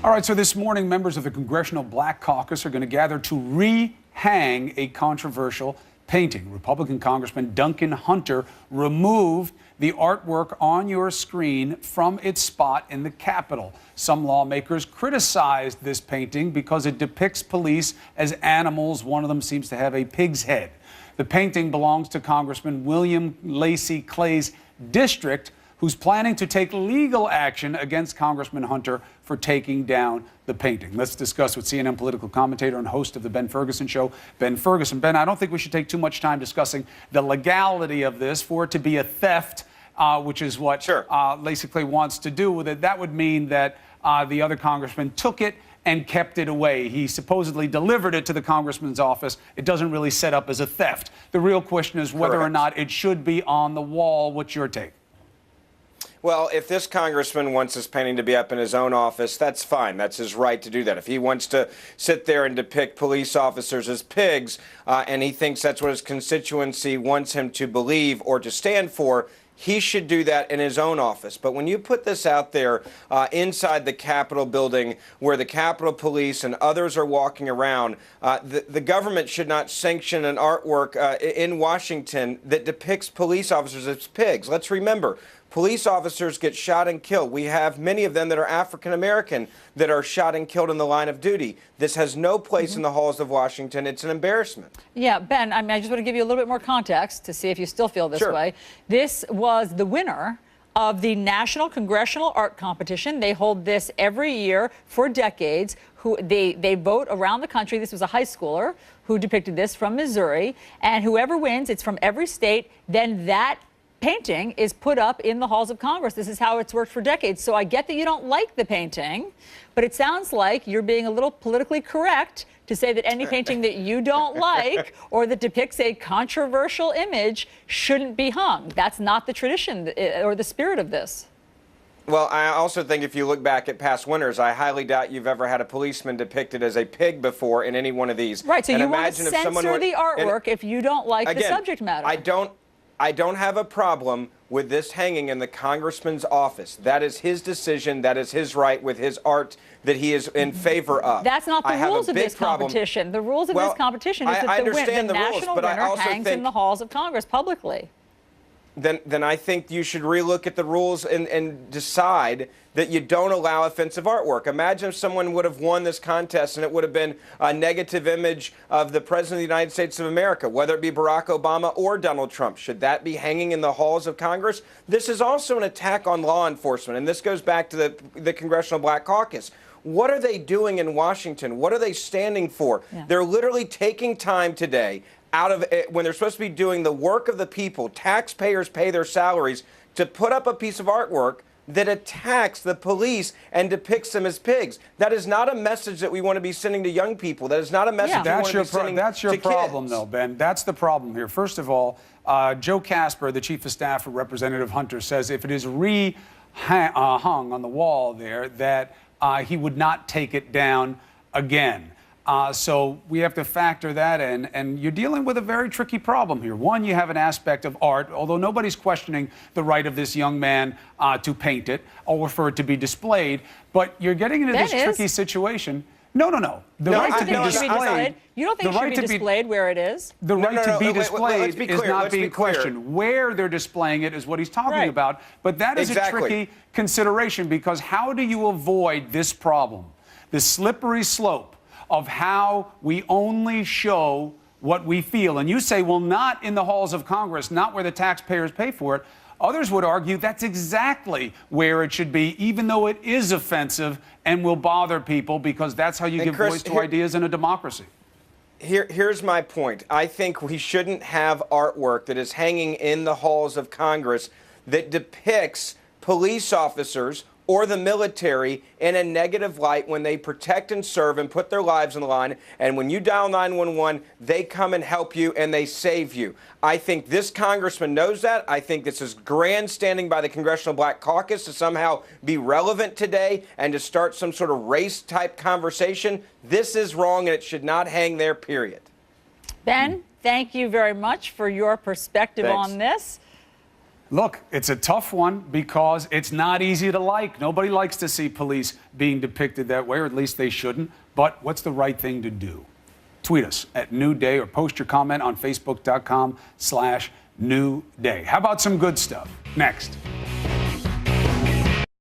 All right, so this morning, members of the Congressional Black Caucus are going to gather to re-hang a controversial painting. Republican Congressman Duncan Hunter removed the artwork on your screen from its spot in the Capitol. Some lawmakers criticized this painting because it depicts police as animals. One of them seems to have a pig's head. The painting belongs to Congressman William Lacy Clay's district, who's planning to take legal action against Congressman Hunter for taking down the painting. Let's discuss with CNN political commentator and host of the Ben Ferguson Show, Ben Ferguson. Ben, I don't think we should take too much time discussing the legality of this. For it to be a theft, which is what Lacy Clay wants to do with it, that would mean that the other congressman took it and kept it away. He supposedly delivered it to the congressman's office. It doesn't really set up as a theft. The real question is whether or not it should be on the wall. What's your take? Well, if this congressman wants this painting to be up in his own office, that's fine. That's his right to do that. If he wants to sit there and depict police officers as pigs, and he thinks that's what his constituency wants him to believe or to stand for, he should do that in his own office. But when you put this out there inside the Capitol building where the Capitol Police and others are walking around, the government should not sanction an artwork in Washington that depicts police officers as pigs. Let's remember, police officers get shot and killed. We have many of them that are African American that are shot and killed in the line of duty. This has no place in the halls of Washington. It's an embarrassment. Yeah, Ben, I mean, I just want to give you a little bit more context to see if you still feel this way. This was the winner of the National Congressional Art Competition. They hold this every year for decades. They vote around the country. This was a high schooler who depicted this from Missouri. And whoever wins, it's from every state, then that painting is put up in the halls of Congress. This is how it's worked for decades. So I get that you don't like the painting, but it sounds like you're being a little politically correct to say that any painting that you don't like or that depicts a controversial image shouldn't be hung. That's not the tradition or the spirit of this. Well, I also think if you look back at past winners, I highly doubt you've ever had a policeman depicted as a pig before in any one of these. Right, so you want to censor the artwork if you don't like the subject matter. I don't have a problem with this hanging in the congressman's office. That is his decision. That is his right with his art that he is in favor of. That's not the rules of this competition. The rules of this competition is that the national winner hangs in the halls of Congress publicly. Then I think you should relook at the rules and decide that you don't allow offensive artwork. Imagine if someone would have won this contest and it would have been a negative image of the President of the United States of America, whether it be Barack Obama or Donald Trump. Should that be hanging in the halls of Congress? This is also an attack on law enforcement, and this goes back to the Congressional Black Caucus. What are they doing in Washington? What are they standing for? Yeah. They're literally taking time today out of it when they're supposed to be doing the work of the people. Taxpayers pay their salaries to put up a piece of artwork that attacks the police and depicts them as pigs. That is not a message that we want to be sending to young people. That is not a message we want to be sending to kids. That's your problem, though, Ben. That's the problem here. First of all, Joe Casper, the chief of staff for Representative Hunter, says if it is hung on the wall there, that he would not take it down again. So we have to factor that in, and you're dealing with a very tricky problem here. One, you have an aspect of art, although nobody's questioning the right of this young man to paint it or for it to be displayed, but you're getting into this tricky situation. No. The right to be displayed. You don't think it should be displayed where it is? The right to be displayed is not being questioned. Where they're displaying it is what he's talking about, but that is a tricky consideration, because how do you avoid this problem, this slippery slope of how we only show what we feel? And you say, well, not in the halls of Congress, not where the taxpayers pay for it. Others would argue that's exactly where it should be, even though it is offensive and will bother people, because that's how you give voice to ideas in a democracy. Here's my point. I think we shouldn't have artwork that is hanging in the halls of Congress that depicts police officers or the military in a negative light when they protect and serve and put their lives on the line. And when you dial 911, they come and help you and they save you. I think this congressman knows that. I think this is grandstanding by the Congressional Black Caucus to somehow be relevant today and to start some sort of race-type conversation. This is wrong, and it should not hang there, period. Ben, thank you very much for your perspective on this. Look, it's a tough one because it's not easy to like. Nobody likes to see police being depicted that way, or at least they shouldn't. But what's the right thing to do? Tweet us at New Day or post your comment on Facebook.com/New Day. How about some good stuff? Next.